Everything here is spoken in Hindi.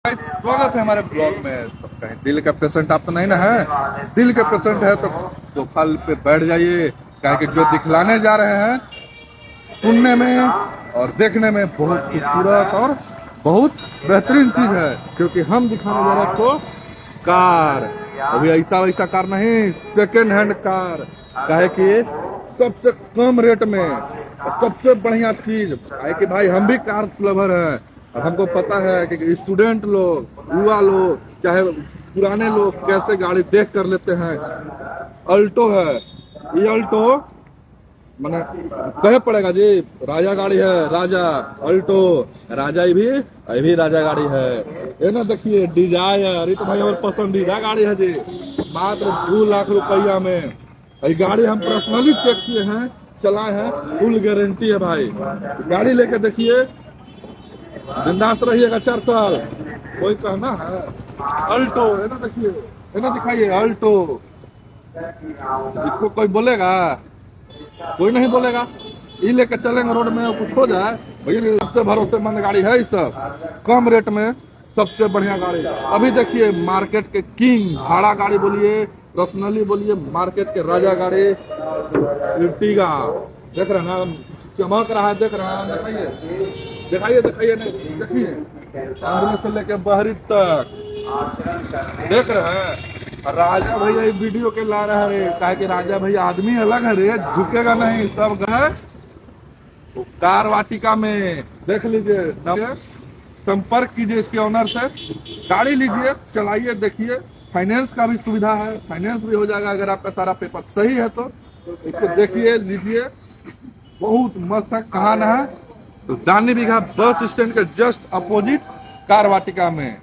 स्वागत है हमारे ब्लॉग में। तो कहीं दिल का पेशेंट आप तो नहीं ना है? दिल के पेशेंट है तो सोफा पे बैठ जाइए, कहे कि जो दिखलाने जा रहे हैं सुनने में और देखने में बहुत खूबसूरत और बहुत बेहतरीन चीज है, क्योंकि हम दिखाने जा रहे हैं आपको कार। अभी ऐसा वैसा कार नहीं, सेकेंड हैंड कार। कहे कि सबसे कम रेट में और सबसे बढ़िया चीज है कि भाई हम भी कार लवर हैं और हमको पता है कि स्टूडेंट लोग, युवा लोग, चाहे पुराने लोग कैसे गाड़ी देख कर लेते हैं। अल्टो है, ये अल्टो मैंने कहे पड़ेगा जी, राजा गाड़ी है, राजा अल्टो राजा। ये भी राजा गाड़ी है। ये ना देखिए डिजायर, ये तो भाई और पसंदीदा गाड़ी है जी, मात्र 2 लाख रुपया में। ये गाड़ी हम पर्सनली चेक किए हैं, चलाए हैं, फुल गारंटी है भाई। गाड़ी लेके देखिए, बिंदास रहिएगा 4 साल। कोई कहना है अल्टो है ना, देखिए है ना, दिखाइए अल्टो। इसको कोई बोलेगा? कोई नहीं बोलेगा। ये लेके चलेंगे रोड में, कुछ हो जाए भैया, सबसे भरोसेमंद गाड़ी है। ये सब कम रेट में सबसे बढ़िया गाड़ी। अभी देखिए मार्केट के किंग, भाड़ा गाड़ी बोलिए, पर्सनली बोलिए, मार्केट के राजा गाड़ी इर्टिगा। देख रहे हैं ना, चमक रहा है, देख रहे हैं, दिखाइए दिखाइए दिखाइए, नहीं देखिए अंदर से लेके बाहरी तक देख रहे हैं। राजा भैया ये वीडियो के ला रहा है, कहा कि राजा भैया आदमी अलग है रे, झुकेगा नहीं। सब गए तो कार वाटिका में, देख लीजिए, संपर्क कीजिए इसके ऑनर से, गाड़ी लीजिए, चलाइए, देखिए। फाइनेंस का भी सुविधा है, फाइनेंस भी हो जाएगा अगर आपका सारा पेपर सही है तो। इसको देखिए, लीजिए, बहुत मस्त है। कहाँ ना है तो दानी बीघा बस स्टैंड के जस्ट अपोजिट कार वाटिका में।